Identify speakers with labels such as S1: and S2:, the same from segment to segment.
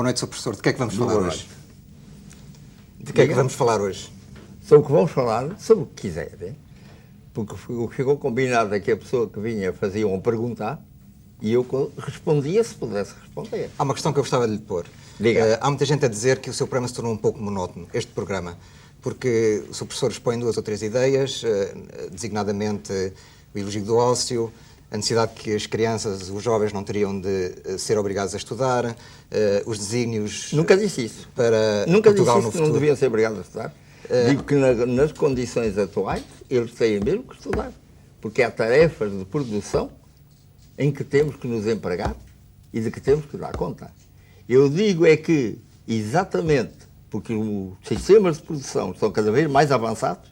S1: Boa noite, Sr. Professor. De que é que vamos
S2: Boa
S1: falar
S2: noite.
S1: hoje? De que é que vamos falar hoje?
S2: Sobre o que vamos falar, sobre o que quiserem, porque o que ficou combinado é que a pessoa que vinha fazia uma pergunta e eu respondia se pudesse responder.
S1: Há uma questão que eu gostava de lhe pôr.
S2: Diga.
S1: Há muita gente a dizer que o seu programa se tornou um pouco monótono, este programa, porque o Sr. Professor expõe 2 ou 3 ideias, designadamente o elogio do ócio, a necessidade que as crianças, os jovens, não teriam de ser obrigados a estudar, os desígnios
S2: Nunca disse isso.
S1: para
S2: Nunca
S1: Portugal
S2: disse
S1: no
S2: isso, que não
S1: futuro.
S2: deviam ser obrigados a estudar. Digo que nas condições atuais eles têm mesmo que estudar, porque há tarefas de produção em que temos que nos empregar e de que temos que dar conta. Eu digo é que, exatamente, porque os sistemas de produção estão cada vez mais avançados,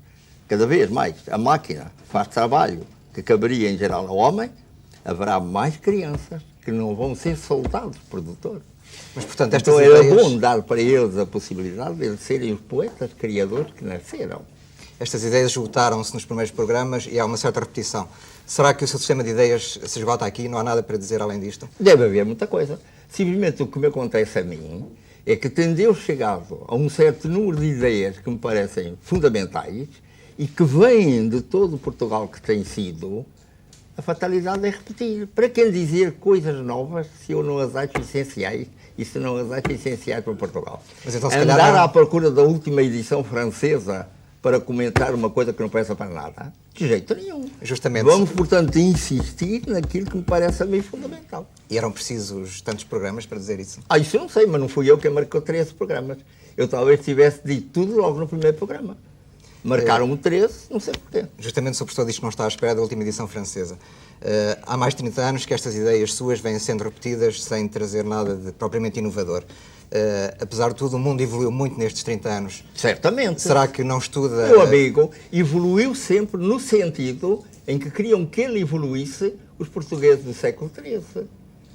S2: cada vez mais a máquina faz trabalho que caberia em geral ao homem, haverá mais crianças que não vão ser soldados produtores.
S1: Mas, portanto, estas
S2: Então era
S1: ideias,
S2: bom dar para eles a possibilidade de eles serem os poetas criadores que nasceram.
S1: estas ideias esgotaram-se nos primeiros programas e há uma certa repetição. Será que o seu sistema de ideias se esgota aqui? Não há nada para dizer além disto?
S2: Deve haver muita coisa. Simplesmente o que me acontece a mim é que, tendo eu chegado a um certo número de ideias que me parecem fundamentais e que vêm de todo Portugal que tem sido, a fatalidade é repetir. Para quem dizer coisas novas se eu não as acho essenciais e se não as acho essenciais para Portugal?
S1: Mas então, se calhar,
S2: Andar
S1: não.
S2: à procura da última edição francesa para comentar uma coisa que não presta para nada? De jeito nenhum.
S1: Justamente.
S2: Vamos, portanto, insistir naquilo que me parece a mim fundamental.
S1: E eram precisos tantos programas para dizer isso?
S2: Isso eu não sei, mas não fui eu quem marcou 13 programas. Eu talvez tivesse dito tudo logo no primeiro programa. Marcaram-me 13, não sei porquê.
S1: Justamente o Sr. Professor diz que não está à espera da última edição francesa. Há mais de 30 anos que estas ideias suas vêm sendo repetidas sem trazer nada de propriamente inovador. Apesar de tudo, o mundo evoluiu muito nestes 30 anos.
S2: Certamente.
S1: Será que não estuda...
S2: Meu amigo evoluiu sempre no sentido em que queriam que ele evoluísse os portugueses do século XIII.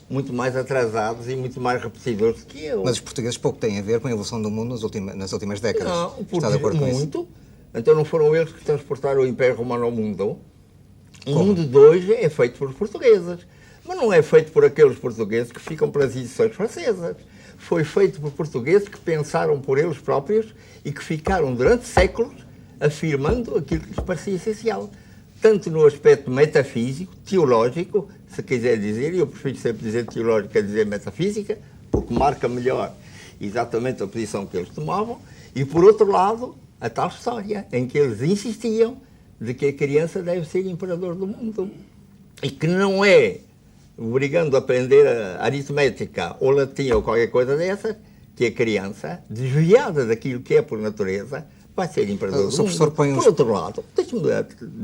S2: Muito mais atrasados e muito mais repetidores que eu.
S1: Mas os portugueses pouco têm a ver com a evolução do mundo nas últimas décadas.
S2: Não,
S1: Está de acordo com isso?
S2: muito. Então não foram eles que transportaram o Império Romano ao mundo? O mundo de hoje é feito por portugueses. Mas não é feito por aqueles portugueses que ficam pelas edições francesas. Foi feito por portugueses que pensaram por eles próprios e que ficaram durante séculos afirmando aquilo que lhes parecia essencial. Tanto no aspecto metafísico, teológico, se quiser dizer, e eu prefiro sempre dizer teológico a dizer metafísica, porque marca melhor exatamente a posição que eles tomavam, e por outro lado, a tal história em que eles insistiam de que a criança deve ser imperador do mundo e que não é obrigando a aprender a aritmética ou latim ou qualquer coisa dessa, que a criança, desviada daquilo que é por natureza, vai ser imperador do mundo. Por outro lado, deixa-me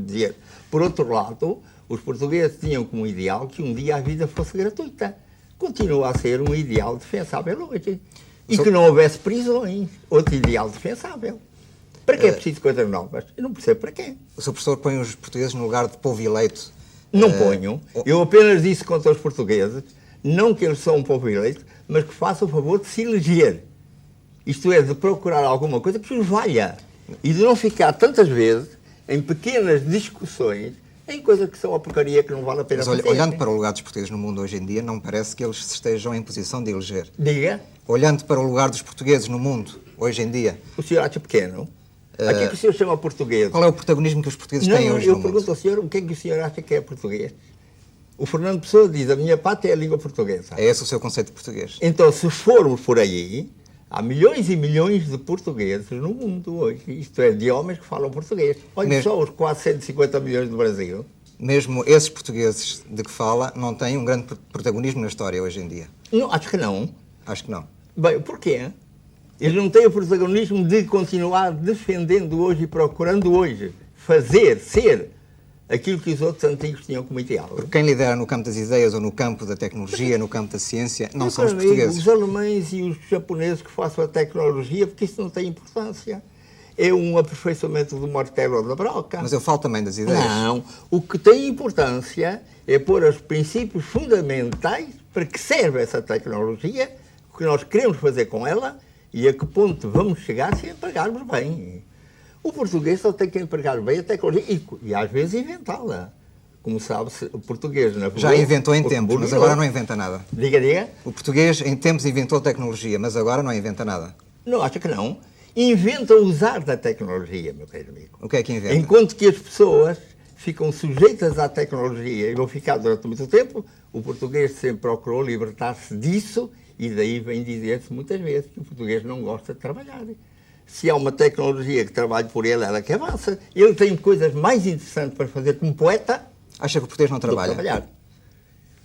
S2: dizer, por outro lro, os portugueses tinham como ideal que um dia a vida fosse gratuita. Continua a ser um ideal defensável hoje. E que não houvesse prisões, outro ideal defensável. Para que é preciso coisas novas? Eu não percebo para quê.
S1: O Sr. Professor põe os portugueses no lugar de povo eleito.
S2: Não ponho. Eu apenas disse contra os portugueses, não que eles são um povo eleito, mas que façam o favor de se eleger. Isto é, de procurar alguma coisa que os valha. E de não ficar tantas vezes em pequenas discussões em coisas que são a porcaria que não vale a pena fazer.
S1: Mas olhando para o lugar dos portugueses no mundo hoje em dia, não parece que eles se estejam em posição de eleger.
S2: Diga.
S1: Olhando para o lugar dos portugueses no mundo hoje em dia...
S2: O senhor acha pequeno? A que é que o senhor chama português?
S1: Qual é o protagonismo que os portugueses têm hoje no mundo?
S2: Eu pergunto ao senhor o que é que o senhor acha que é português. O Fernando Pessoa diz, a minha pátria é a língua portuguesa.
S1: É esse o seu conceito de português?
S2: Então, se formos por aí, há milhões e milhões de portugueses no mundo hoje. Isto é, de homens que falam português. Olha só os quase 150 milhões do Brasil.
S1: Mesmo esses portugueses de que fala não têm um grande protagonismo na história hoje em dia?
S2: Não, acho que não.
S1: Acho que não.
S2: Bem, porquê? Eles não têm o protagonismo de continuar defendendo hoje e procurando hoje fazer, ser aquilo que os outros antigos tinham como ideal.
S1: Porque quem lidera no campo das ideias ou no campo da tecnologia, no campo da ciência, não são os portugueses.
S2: Os alemães e os japoneses que façam a tecnologia, porque isso não tem importância. É um aperfeiçoamento do martelo ou da broca.
S1: Mas eu falo também das ideias.
S2: Não. O que tem importância é pôr os princípios fundamentais para que serve essa tecnologia, o que nós queremos fazer com ela e a que ponto vamos chegar se empregarmos bem. O português só tem que empregar bem a tecnologia e às vezes inventá-la. como sabe, o português navegou...
S1: Já inventou em tempos, mas agora não inventa nada.
S2: Diga.
S1: O português em tempos inventou tecnologia, mas agora não inventa nada.
S2: Não, acho que não. Inventa usar da tecnologia, meu querido amigo.
S1: O que é que inventa?
S2: Enquanto que as pessoas ficam sujeitas à tecnologia e vão ficar durante muito tempo, o português sempre procurou libertar-se disso e daí vem dizer-se muitas vezes que o português não gosta de trabalhar. Se há uma tecnologia que trabalhe por ele, ela que avança. Ele tem coisas mais interessantes para fazer como poeta.
S1: Acha que o português não trabalha?
S2: Trabalhar.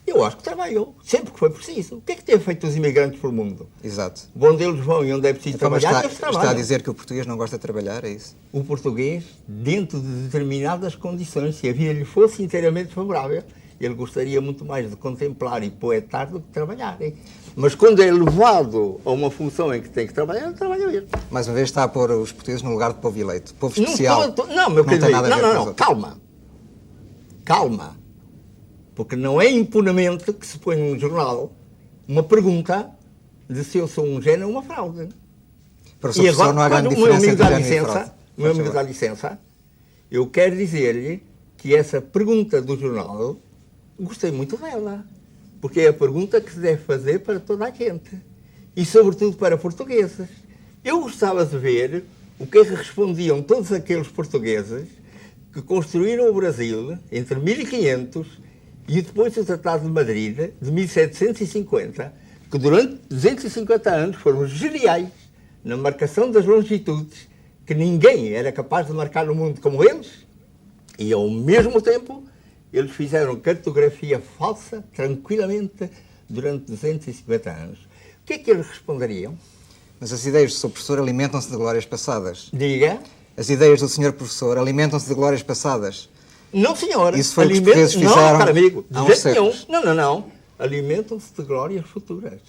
S2: Eu acho que trabalhou, sempre que foi preciso. O que é que têm feito os imigrantes pelo mundo?
S1: Exato.
S2: Onde eles vão e onde é preciso
S1: Então,
S2: trabalhar, eles trabalham.
S1: Está a dizer que o português não gosta de trabalhar, é isso?
S2: O português, dentro de determinadas condições, se a vida lhe fosse inteiramente favorável, ele gostaria muito mais de contemplar e poetar do que trabalhar. Hein? Mas quando é levado a uma função em que tem que trabalhar, ele trabalha mesmo.
S1: Mais uma vez está a pôr os portugueses no lugar de povo eleito. Povo especial.
S2: Não, meu querido,
S1: não,
S2: calma. Calma. Porque não é impunemente que se põe num jornal uma pergunta de se eu sou um gênio ou uma fraude.
S1: Para o seu professor não há grande diferença entre gênio e fraude.
S2: O meu amigo dá licença, eu quero dizer-lhe que essa pergunta do jornal, gostei muito dela. Porque é a pergunta que se deve fazer para toda a gente. E sobretudo para portugueses. Eu gostava de ver o que é que respondiam todos aqueles portugueses que construíram o Brasil entre 1500 e depois do Tratado de Madrid, de 1750, que durante 250 anos foram geniais na marcação das longitudes, que ninguém era capaz de marcar no mundo como eles, e ao mesmo tempo eles fizeram cartografia falsa, tranquilamente, durante 250 anos. O que é que eles responderiam?
S1: Mas as ideias do seu professor alimentam-se de glórias passadas.
S2: Diga.
S1: As ideias do senhor professor alimentam-se de glórias passadas.
S2: Não, senhora.
S1: Isso foi o que os portugueses fizeram há uns séculos.
S2: Não. Alimentam-se de glórias futuras.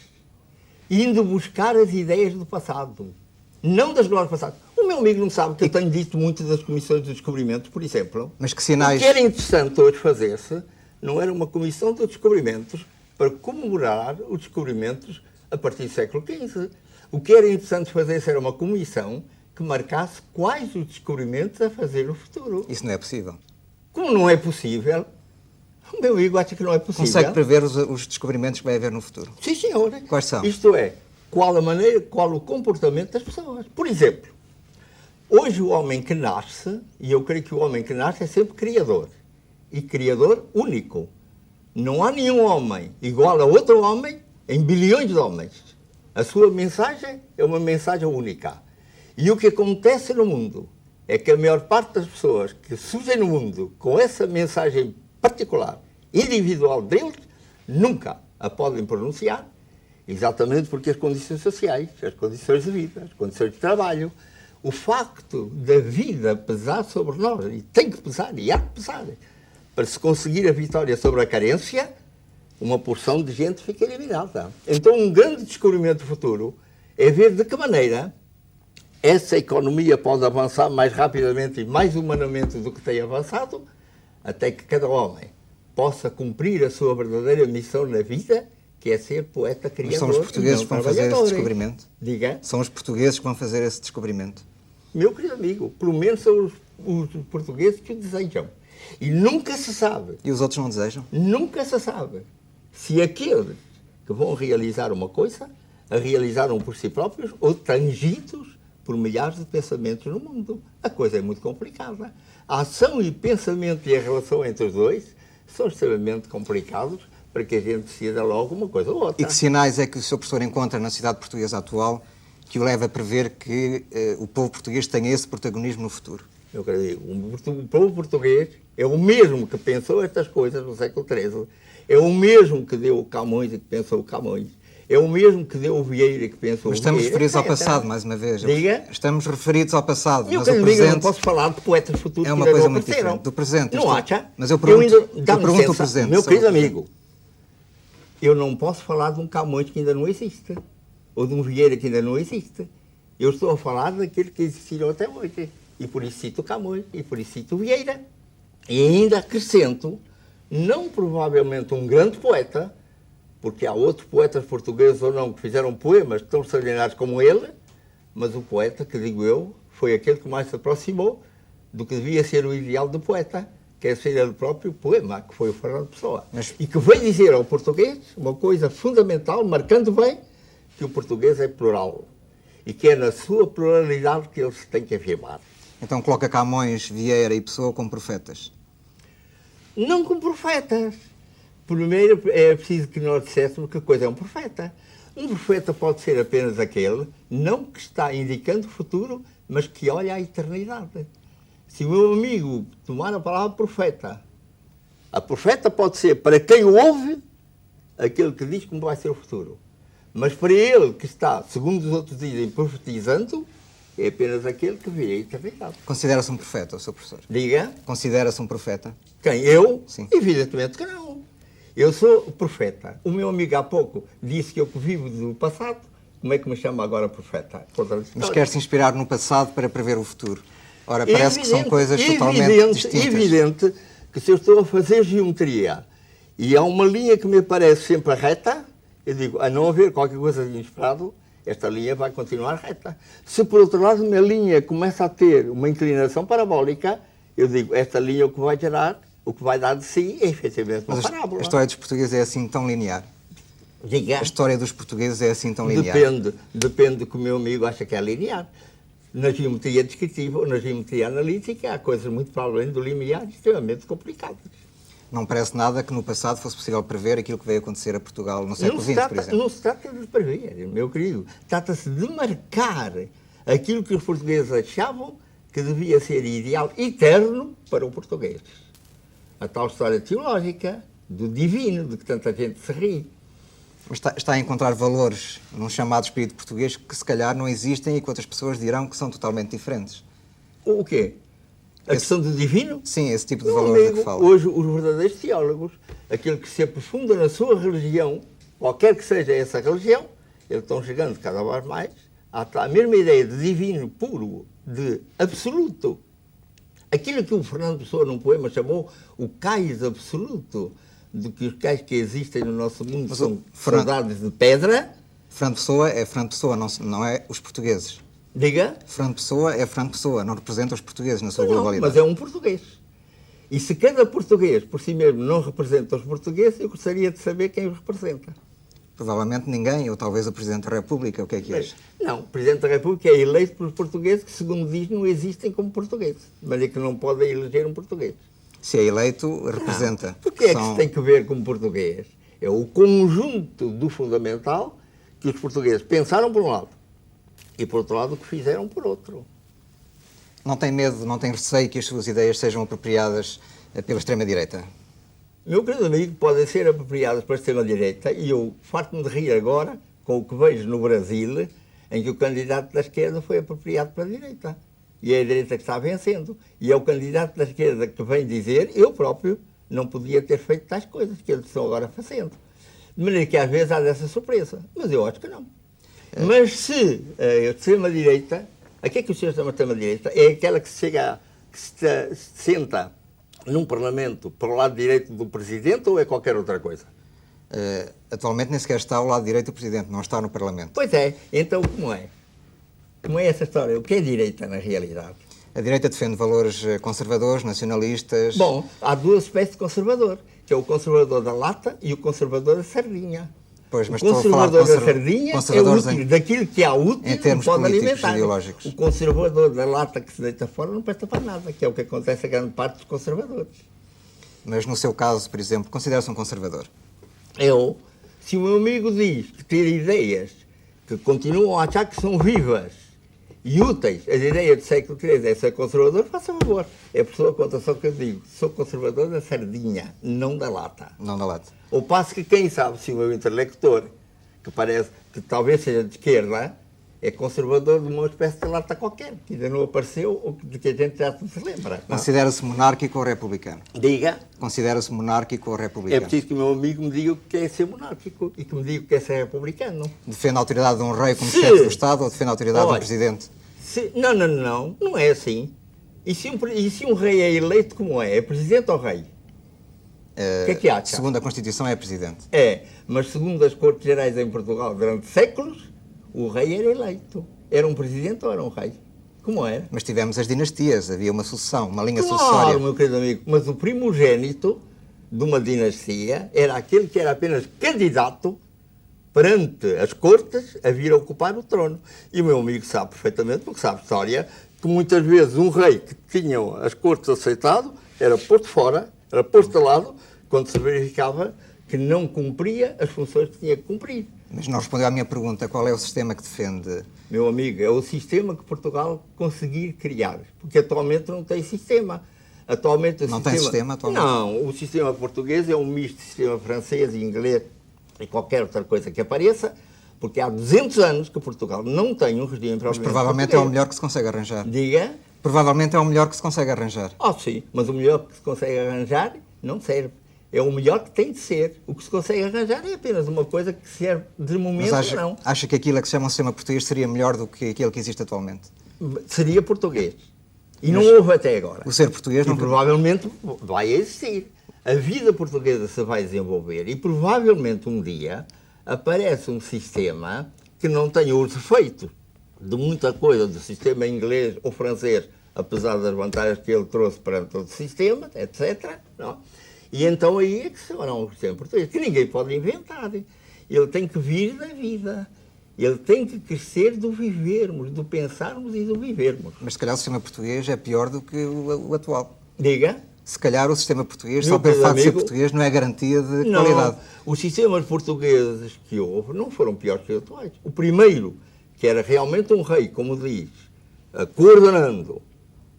S2: Indo buscar as ideias do passado. Não das glórias passadas. O meu amigo não sabe que eu tenho dito muito das comissões de descobrimentos, por exemplo.
S1: Mas que sinais...
S2: O que era interessante hoje fazer-se não era uma comissão de descobrimentos para comemorar os descobrimentos a partir do século XV. O que era interessante fazer-se era uma comissão que marcasse quais os descobrimentos a fazer no futuro.
S1: Isso não é possível.
S2: Como não é possível, o meu amigo acha que não é possível.
S1: Consegue prever os descobrimentos que vai haver no futuro?
S2: Sim, senhor.
S1: Quais são?
S2: Isto é, qual a maneira, qual o comportamento das pessoas. Por exemplo, hoje o homem que nasce, e eu creio que o homem que nasce é sempre criador. E criador único. Não há nenhum homem igual a outro homem em bilhões de homens. A sua mensagem é uma mensagem única. E o que acontece no mundo é que a maior parte das pessoas que surgem no mundo com essa mensagem particular, individual deles, nunca a podem pronunciar, exatamente porque as condições sociais, as condições de vida, as condições de trabalho, o facto da vida pesar sobre nós, e tem que pesar, e há que pesar, para se conseguir a vitória sobre a carência, uma porção de gente fica eliminada. Então, um grande descobrimento futuro é ver de que maneira essa economia pode avançar mais rapidamente e mais humanamente do que tem avançado, até que cada homem possa cumprir a sua verdadeira missão na vida, que é ser poeta criador.
S1: Mas são os portugueses que vão fazer esse descobrimento?
S2: Diga.
S1: São os portugueses que vão fazer esse descobrimento?
S2: Meu querido amigo, pelo menos são os portugueses que o desejam. E nunca se sabe.
S1: E os outros não desejam?
S2: Nunca se sabe se aqueles que vão realizar uma coisa a realizaram por si próprios ou tangidos por milhares de pensamentos no mundo. A coisa é muito complicada. A ação e pensamento e a relação entre os dois são extremamente complicados para que a gente decida logo uma coisa ou outra.
S1: E que sinais é que o seu professor encontra na sociedade portuguesa atual que o leva a prever que o povo português tenha esse protagonismo no futuro?
S2: Eu quero dizer, o povo português é o mesmo que pensou estas coisas no século XIII, é o mesmo que deu o Camões e que pensou o Camões, é o mesmo que deu o Vieira e que pensou o Vieira.
S1: Mas estamos referidos ao passado, mais uma vez.
S2: Diga?
S1: Estamos referidos ao passado,
S2: mas
S1: o presente...
S2: Eu não posso falar de poetas futuros
S1: é uma coisa muito diferente. Do presente.
S2: Não acha?
S1: Mas eu pergunto o presente.
S2: Meu querido amigo, eu não posso falar de um Camões que ainda não existe, ou de um Vieira que ainda não existe. Eu estou a falar daqueles que existiram até hoje. E por isso cito Camões, e por isso cito Vieira. E ainda acrescento, não provavelmente um grande poeta, porque há outros poetas portugueses ou não que fizeram poemas tão extraordinários como ele, mas o poeta, que digo eu, foi aquele que mais se aproximou do que devia ser o ideal do poeta, quer ser ele próprio poema, que foi o Fernando Pessoa. E que veio dizer ao português uma coisa fundamental, marcando bem que o português é plural. E que é na sua pluralidade que ele se tem que afirmar.
S1: Então coloca Camões, Vieira e Pessoa como profetas?
S2: Não como profetas. Primeiro é preciso que nós disséssemos que coisa é um profeta. Um profeta pode ser apenas aquele, não que está indicando o futuro, mas que olha a eternidade. Se o meu amigo tomar a palavra profeta, a profeta pode ser para quem o ouve, aquele que diz como vai ser o futuro. Mas para ele que está, segundo os outros dizem, profetizando, é apenas aquele que vê a eternidade.
S1: Considera-se um profeta, o seu professor?
S2: Diga.
S1: Considera-se um profeta?
S2: Quem? Eu?
S1: Sim.
S2: Evidentemente que não. Eu sou profeta. O meu amigo há pouco disse que eu vivo do passado. Como é que me chama agora profeta?
S1: Mas quer se inspirar no passado para prever o futuro. Ora, parece que são coisas totalmente distintas.
S2: É evidente que se eu estou a fazer geometria e há uma linha que me parece sempre reta, eu digo, a não haver qualquer coisa de inesperado, esta linha vai continuar reta. Se, por outro lado, uma linha começa a ter uma inclinação parabólica, eu digo, esta linha o que vai gerar, o que vai dar de si é efetivamente uma parábola.
S1: A história dos portugueses é assim tão linear?
S2: Diga.
S1: A história dos portugueses é assim tão linear?
S2: Depende do que o meu amigo acha que é linear. Na geometria descritiva ou na geometria analítica há coisas muito para além do limiar extremamente complicadas.
S1: Não parece nada que no passado fosse possível prever aquilo que veio acontecer a Portugal no século XX, por exemplo.
S2: Não se trata de prever, meu querido. Trata-se de marcar aquilo que os portugueses achavam que devia ser ideal eterno para o português. A tal história teológica do divino, de que tanta gente se ri.
S1: Mas está a encontrar valores num chamado espírito português que se calhar não existem e que outras pessoas dirão que são totalmente diferentes.
S2: O quê? A questão do divino?
S1: Sim, esse tipo de valores de que fala.
S2: Hoje, os verdadeiros teólogos, aquele que se aprofunda na sua religião, qualquer que seja essa religião, eles estão chegando cada vez mais à mesma ideia de divino puro, de absoluto. Aquilo que o Fernando Pessoa, num poema, chamou o cais absoluto, de que os cais que existem no nosso mundo são saudades de pedra.
S1: Fernando Pessoa é Fernando Pessoa, não é os portugueses.
S2: Diga?
S1: Fernando Pessoa é Fernando Pessoa, não representa os portugueses na sua globalidade.
S2: Mas é um português. E se cada português, por si mesmo, não representa os portugueses, eu gostaria de saber quem os representa.
S1: Provavelmente ninguém, ou talvez o Presidente da República, o que é que é?
S2: Não, o Presidente da República é eleito pelos portugueses que, segundo diz, não existem como portugueses. Mas é que não podem eleger um português.
S1: Se é eleito, representa.
S2: Porque é que se tem que ver como português? É o conjunto do fundamental que os portugueses pensaram por um lado e, por outro lado, o que fizeram por outro.
S1: Não tem medo, não tem receio que as suas ideias sejam apropriadas pela extrema-direita?
S2: Meu querido amigo, podem ser apropriadas pela extrema-direita e eu farto-me de rir agora com o que vejo no Brasil, em que o candidato da esquerda foi apropriado pela direita. E é a direita que está vencendo. E é o candidato da esquerda que vem dizer, eu próprio não podia ter feito tais coisas que eles estão agora fazendo. De maneira que às vezes há dessa surpresa. Mas eu acho que não. Mas se a extrema-direita, a que é que o senhor chama extrema-direita? É aquela que chega, que se senta num parlamento para o lado direito do presidente ou é qualquer outra coisa?
S1: Atualmente nem sequer está ao lado direito do presidente, não está no parlamento.
S2: Pois é. Então como é? Como é essa história? O que é direita, na realidade?
S1: A direita defende valores conservadores, nacionalistas...
S2: Bom, há duas espécies de conservador, que é o conservador da lata e o conservador da sardinha.
S1: Pois, mas
S2: o conservador da sardinha é útil, daquilo que há útil
S1: em termos
S2: pode
S1: políticos
S2: alimentar.
S1: Ideológicos.
S2: O conservador da lata que se deita fora não presta para nada, que é o que acontece a grande parte dos conservadores.
S1: Mas no seu caso, por exemplo, considera-se um conservador?
S2: Se o meu amigo diz que ter ideias que continuam a achar que são vivas e úteis, as ideias do século XIII é ser conservador, faça favor. É por sua conta só que eu digo, sou conservador da sardinha, não da lata.
S1: Não da lata.
S2: Ao passo que quem sabe se o meu interlocutor, que parece que talvez seja de esquerda, é conservador de uma espécie de lata qualquer, que ainda não apareceu ou de que a gente já se lembra.
S1: Considera-se monárquico ou republicano?
S2: Diga.
S1: Considera-se monárquico ou republicano?
S2: É preciso que o meu amigo me diga o que é ser monárquico e que me diga o que é ser republicano.
S1: Defende a autoridade de um rei como chefe do Estado ou defende a autoridade do presidente?
S2: Não é assim. E se um rei é eleito como é? É presidente ou rei? O que é que acha?
S1: Segundo a Constituição é presidente.
S2: É, mas segundo as Cortes Gerais em Portugal, durante séculos, o rei era eleito. Era um presidente ou era um rei? Como era?
S1: Mas tivemos as dinastias, havia uma sucessão, uma linha
S2: Claro,
S1: sucessória.
S2: meu querido amigo, mas o primogênito de uma dinastia era aquele que era apenas candidato perante as cortes a vir a ocupar o trono. E o meu amigo sabe perfeitamente, porque sabe história, que muitas vezes um rei que tinham as cortes aceitado era posto fora, era posto de lado, quando se verificava que não cumpria as funções que tinha que cumprir.
S1: Mas não respondeu à minha pergunta, qual é o sistema que defende?
S2: Meu amigo, é o sistema que Portugal conseguir criar, porque atualmente não tem sistema. Atualmente
S1: Não tem sistema atualmente?
S2: Não, o sistema português é um misto de sistema francês e inglês e qualquer outra coisa que apareça, porque há 200 anos que Portugal não tem um regime
S1: Mas
S2: propriamente
S1: provavelmente é o
S2: português.
S1: melhor que se consegue arranjar.
S2: Diga?
S1: Provavelmente é o melhor que se consegue arranjar.
S2: Sim, mas o melhor que se consegue arranjar não serve. É o melhor que tem de ser. O que se consegue arranjar é apenas uma coisa que serve de momento
S1: Mas
S2: não.
S1: acha que aquilo a que se chama um sistema português seria melhor do que aquele que existe atualmente?
S2: Seria português. E não houve até agora.
S1: O ser português
S2: E
S1: não...
S2: provavelmente vai existir. A vida portuguesa se vai desenvolver e provavelmente um dia aparece um sistema que não tenha os efeitos de muita coisa do sistema inglês ou francês, apesar das vantagens que ele trouxe perante todo o sistema, etc. Não? E então aí é que se torna um sistema português, que ninguém pode inventar. Ele tem que vir da vida. Ele tem que crescer do vivermos, do pensarmos e do vivermos.
S1: Mas se calhar o sistema português é pior do que o atual.
S2: Diga?
S1: Se calhar o sistema português,
S2: Meu
S1: só pelo facto de ser
S2: amigo,
S1: português, não é garantia de
S2: não,
S1: qualidade.
S2: os sistemas portugueses que houve não foram piores que os atuais. O primeiro, que era realmente um rei, como diz, coordenando,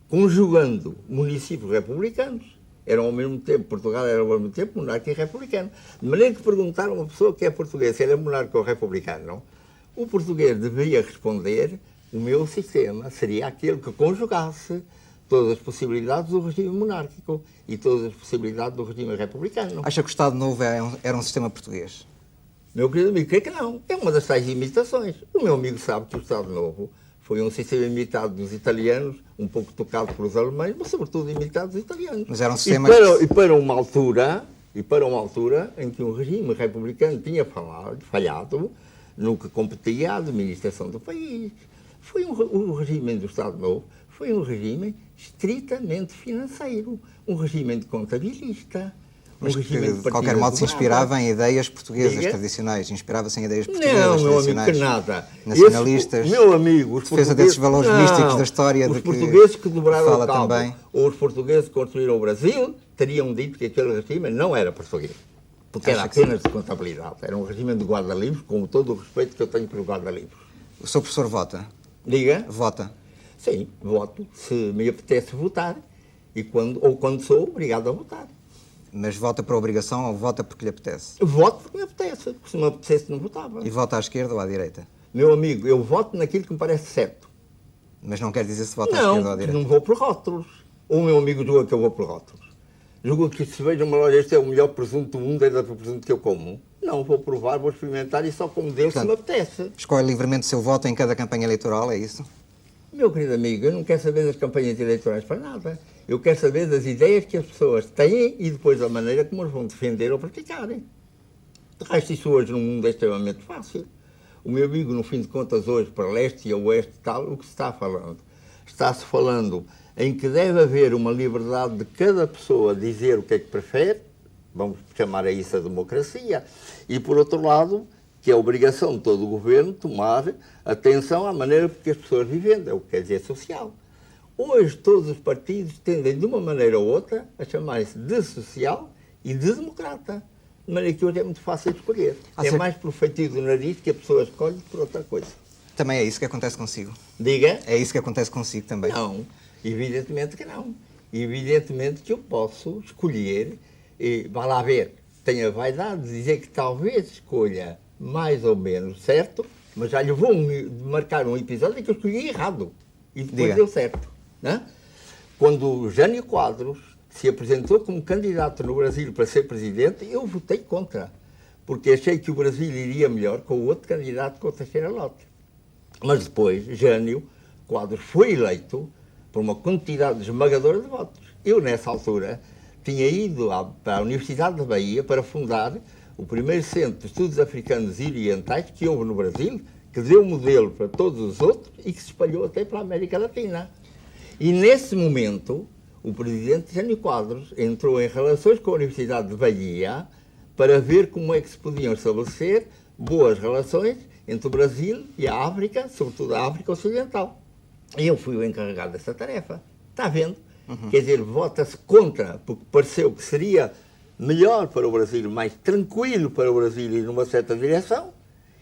S2: conjugando municípios republicanos, eram ao mesmo tempo, Portugal era ao mesmo tempo monarca e republicano. De maneira que perguntaram a uma pessoa que é portuguesa se era monarca ou republicano, o português deveria responder: o meu sistema seria aquele que conjugasse todas as possibilidades do regime monárquico e todas as possibilidades do regime republicano.
S1: Acha que o Estado Novo era um sistema português?
S2: Meu querido amigo, creio que não. É uma das tais imitações. O meu amigo sabe que o Estado Novo foi um sistema imitado dos italianos, um pouco tocado pelos alemães, mas sobretudo imitado dos italianos.
S1: Mas era um sistema...
S2: E para uma altura em que um regime republicano tinha falhado no que competia à administração do país. O regime do Estado Novo foi um regime estritamente financeiro, um regime de contabilista,
S1: Mas
S2: um regime
S1: que, de qualquer modo, se inspirava em ideias portuguesas tradicionais. Inspirava-se em ideias portuguesas
S2: não, meu
S1: tradicionais.
S2: amigo, que nada.
S1: Nacionalistas.
S2: Meu amigo, os
S1: defesa desses valores místicos da história
S2: os
S1: de
S2: portugueses que dobraram
S1: fala
S2: o cabo,
S1: também.
S2: ou os portugueses que construíram o Brasil, teriam dito que aquele regime não era português. Porque era apenas de contabilidade. Era um regime de guarda-livros, com todo o respeito que eu tenho pelo guarda-livros.
S1: O seu professor vota?
S2: Diga?
S1: Vota.
S2: Sim, voto se me apetece votar ou quando sou obrigado a votar.
S1: Mas vota por obrigação ou vota porque lhe apetece?
S2: Voto porque me apetece, porque se me apetecesse não votava.
S1: E vota à esquerda ou à direita?
S2: Meu amigo, eu voto naquilo que me parece certo.
S1: Mas não quer dizer se vota à esquerda ou à direita?
S2: Não vou por rótulos. O meu amigo julga que eu vou por rótulos. Julga que se veja uma loja, este é o melhor presunto do mundo, é o presunto que eu como. Não, vou provar, vou experimentar e só como Deus se me apetece.
S1: Escolhe livremente o seu voto em cada campanha eleitoral, é isso?
S2: Meu querido amigo, eu não quero saber das campanhas eleitorais para nada. Eu quero saber das ideias que as pessoas têm e depois da maneira como as vão defender ou praticarem. De resto, isso hoje no mundo é extremamente fácil. O meu amigo, no fim de contas, hoje, para leste e oeste e tal, o que se está falando? Está-se falando em que deve haver uma liberdade de cada pessoa dizer o que é que prefere, vamos chamar a isso a democracia, e por outro lado, que é a obrigação de todo o governo tomar atenção à maneira que as pessoas vivem, é o que quer dizer social. Hoje todos os partidos tendem, de uma maneira ou outra, a chamar-se de social e de democrata. De maneira que hoje é muito fácil de escolher. É mais pelo feitio do nariz que a pessoa escolhe por outra coisa.
S1: Também é isso que acontece consigo?
S2: Diga?
S1: É isso que acontece consigo também?
S2: Não, evidentemente que não. Evidentemente que eu posso escolher, e vá lá ver, tenho a vaidade de dizer que talvez escolha mais ou menos certo, mas já lhe vou marcar um episódio em que eu escolhi errado. E depois deu certo. Não? Quando Jânio Quadros se apresentou como candidato no Brasil para ser presidente, eu votei contra, porque achei que o Brasil iria melhor com o outro candidato, com o Teixeira Lopes. Mas depois, Jânio Quadros foi eleito por uma quantidade esmagadora de votos. Eu, nessa altura, tinha ido para a Universidade da Bahia para fundar o primeiro centro de estudos africanos e orientais que houve no Brasil, que deu modelo para todos os outros e que se espalhou até para a América Latina. E nesse momento, o presidente Jânio Quadros entrou em relações com a Universidade de Bahia para ver como é que se podiam estabelecer boas relações entre o Brasil e a África, sobretudo a África Ocidental. E eu fui o encarregado dessa tarefa. Está vendo? Quer dizer, vota-se contra, porque pareceu que seria melhor para o Brasil, mais tranquilo para o Brasil ir numa certa direção,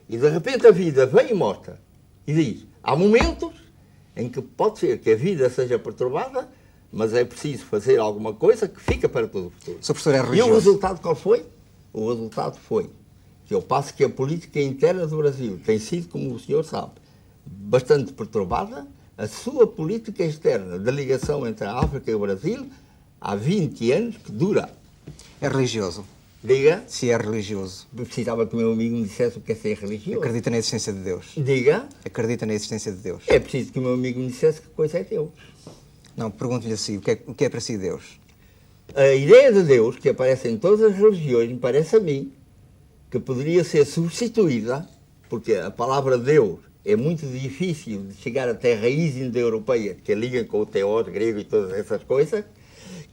S2: e de repente a vida vem e mostra. E diz, há momentos em que pode ser que a vida seja perturbada, mas é preciso fazer alguma coisa que fica para todo o futuro.
S1: Sr. Professor, é
S2: E
S1: religioso.
S2: o resultado qual foi? O resultado foi que, ao passo que a política interna do Brasil tem sido, como o senhor sabe, bastante perturbada, a sua política externa da ligação entre a África e o Brasil, há 20 anos que dura.
S1: É religioso.
S2: Diga.
S1: Se é religioso.
S2: Precisava que o meu amigo me dissesse o que é ser religioso.
S1: Acredita na existência de Deus.
S2: Diga.
S1: Acredita na existência de Deus.
S2: É preciso que o meu amigo me dissesse que coisa é Deus.
S1: Não, pergunto-lhe assim, o que é para si Deus?
S2: A ideia de Deus, que aparece em todas as religiões, me parece a mim, que poderia ser substituída, porque a palavra Deus é muito difícil de chegar até a raiz indo-europeia, que liga com o teós grego e todas essas coisas,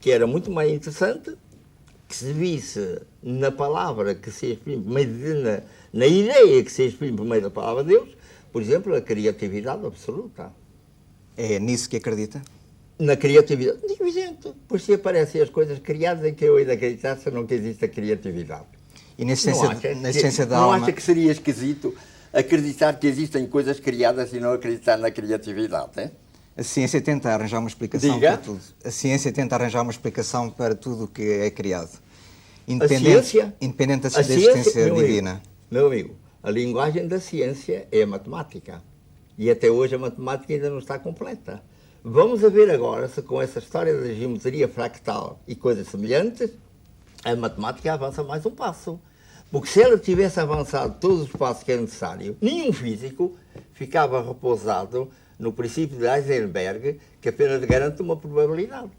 S2: que era muito mais interessante que se visse na palavra que se exprime, na ideia que se exprime por meio da palavra Deus, por exemplo, a criatividade absoluta.
S1: É nisso que acredita?
S2: Na criatividade, evidente, pois se aparecem as coisas criadas em que eu ainda acreditasse não que existe a criatividade.
S1: E na essência da
S3: Não
S1: alma...
S3: acha que seria esquisito acreditar que existem coisas criadas e não acreditar na criatividade, é?
S1: A ciência tenta arranjar uma explicação
S3: Diga.
S1: para tudo. A ciência tenta arranjar uma explicação para tudo o que é criado. Independente da existência divina.
S2: Meu amigo, a linguagem da ciência é a matemática. E até hoje a matemática ainda não está completa. Vamos a ver agora se com essa história da geometria fractal e coisas semelhantes, a matemática avança mais um passo. Porque se ela tivesse avançado todos os passos que é necessário, nenhum físico ficava repousado no princípio de Heisenberg, que apenas garante uma probabilidade.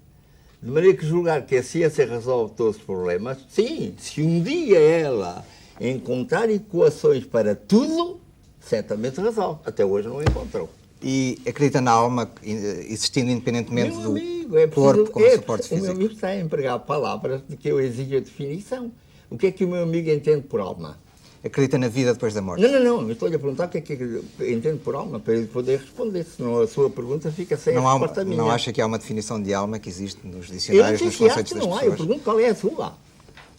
S2: De maneira que julgar que a ciência resolve todos os problemas, sim, se um dia ela encontrar equações para tudo, certamente resolve. Até hoje não encontrou.
S1: E acredita na alma existindo independentemente
S2: Meu
S1: do
S2: amigo, é
S1: corpo como suporte
S2: o
S1: físico.
S2: meu amigo está a empregar palavras de que eu exijo a definição. O que é que o meu amigo entende por alma?
S1: Acredita na vida depois da morte.
S2: Não, eu estou-lhe a perguntar o que é que entende por alma, para ele poder responder, senão a sua pergunta fica sem a resposta minha.
S1: Não acha que há uma definição de alma que existe nos
S2: Eu não
S1: dicionários,
S2: sei
S1: nos
S2: se há,
S1: conceitos
S2: que
S1: das
S2: não há, eu
S1: pessoas?
S2: pergunto qual é a sua.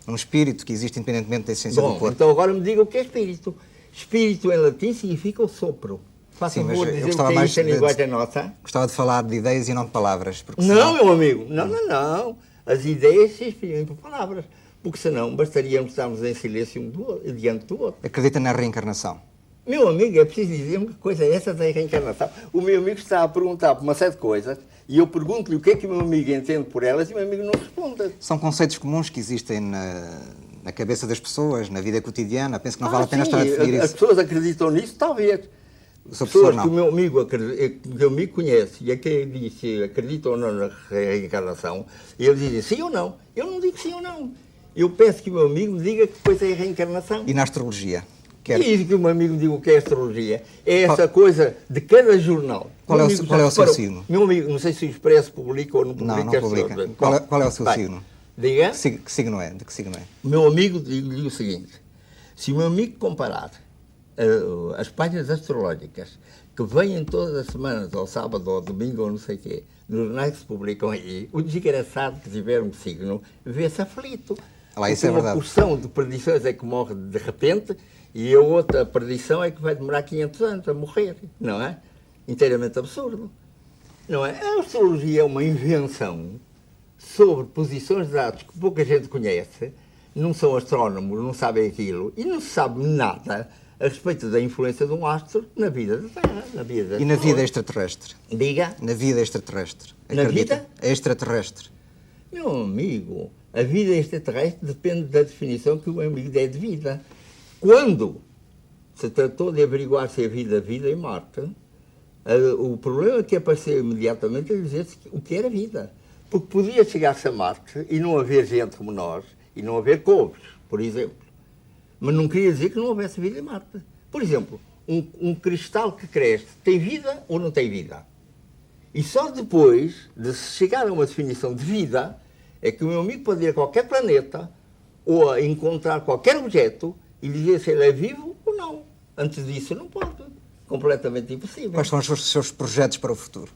S1: Um espírito que existe independentemente da essência do
S2: Bom,
S1: corpo.
S2: então agora me diga o que é espírito. Espírito em latim significa o sopro. Faça
S1: Sim, mas
S2: favor
S1: eu
S2: de dizer o
S1: gostava
S2: que é
S1: mais
S2: isso em
S1: de-
S2: linguagem nossa.
S1: Gostava de falar de ideias e não de palavras. Porque
S2: Não,
S1: senão-
S2: meu amigo, não. As ideias se exprimem por palavras, porque senão bastaríamos estarmos em silêncio diante do outro.
S1: Acredita na reencarnação.
S2: Meu amigo, é preciso dizer-me que coisa é essa da reencarnação.
S3: O meu amigo está a perguntar por uma série de coisas e eu pergunto-lhe o que é que o meu amigo entende por elas e o meu amigo não responde.
S1: São conceitos comuns que existem na cabeça das pessoas, na vida cotidiana. Penso que não vale a pena
S3: sim,
S1: estar a definir
S3: as
S1: isso.
S3: pessoas acreditam nisso, talvez.
S1: O Sr.
S2: Pessoas
S1: Professor
S2: que o
S1: não.
S2: meu amigo, que o meu amigo conhece e a quem diz se acreditam ou não na reencarnação, eles dizem sim ou não. Eu não digo sim ou não. Eu peço que o meu amigo me diga que coisa é a reencarnação.
S1: E na astrologia? Quer-
S2: E que o meu amigo diga o que é astrologia. É essa coisa de cada jornal.
S1: Qual é o-
S2: Meu amigo
S1: qual é
S2: já
S1: o seu
S2: reparou?
S1: signo?
S2: Meu amigo, não sei se o Expresso publica ou não publica.
S1: Não publica. Qual é o seu
S2: Vai.
S1: signo?
S2: Diga.
S1: Que signo é? De que signo é?
S2: Meu amigo, digo-lhe o seguinte: se o meu amigo comparar as páginas astrológicas que vêm todas as semanas, ao sábado, ou ao domingo, ou não sei o quê, nos jornais que se publicam aí, o desgraçado que tiver um signo vê-se aflito.
S1: Lá, isso
S2: Porque
S1: é
S2: uma
S1: verdade.
S2: porção de perdições é que morre de repente e a outra perdição é que vai demorar 500 anos a morrer, não é? Inteiramente absurdo. Não é? A astrologia é uma invenção sobre posições de dados que pouca gente conhece, não são astrónomos, não sabem aquilo, e não se sabe nada a respeito da influência de um astro na vida da Terra, na vida das
S1: E na vida
S2: pessoas.
S1: extraterrestre?
S2: Diga,
S1: Na vida extraterrestre?
S2: Na
S1: Acredita?
S2: vida?
S1: Extraterrestre.
S2: meu amigo, a vida extraterrestre depende da definição que o meu amigo der de vida. Quando se tratou de averiguar se havia vida em Marte, o problema que apareceu imediatamente é dizer o que era vida. Porque podia chegar-se a Marte e não haver gente como nós, e não haver couves, por exemplo. Mas não queria dizer que não houvesse vida em Marte. Por exemplo, um cristal que cresce tem vida ou não tem vida? E só depois de se chegar a uma definição de vida é que o meu amigo pode ir a qualquer planeta ou a encontrar qualquer objeto e dizer se ele é vivo ou não. Antes disso não pode. Completamente impossível.
S1: Quais são os seus projetos para o futuro?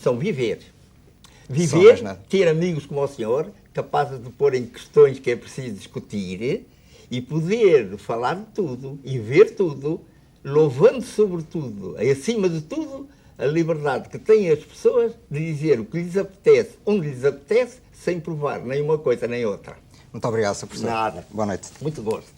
S2: São viver.
S1: Só
S2: Viver,
S1: mais nada.
S2: ter amigos como o senhor, capazes de pôr em questões que é preciso discutir e poder falar de tudo e ver tudo, louvando sobretudo, acima de tudo, a liberdade que têm as pessoas de dizer o que lhes apetece, onde lhes apetece, sem provar nem uma coisa nem outra.
S1: Muito obrigado, Sr. Professor.
S2: Nada.
S1: Boa noite.
S2: Muito gosto.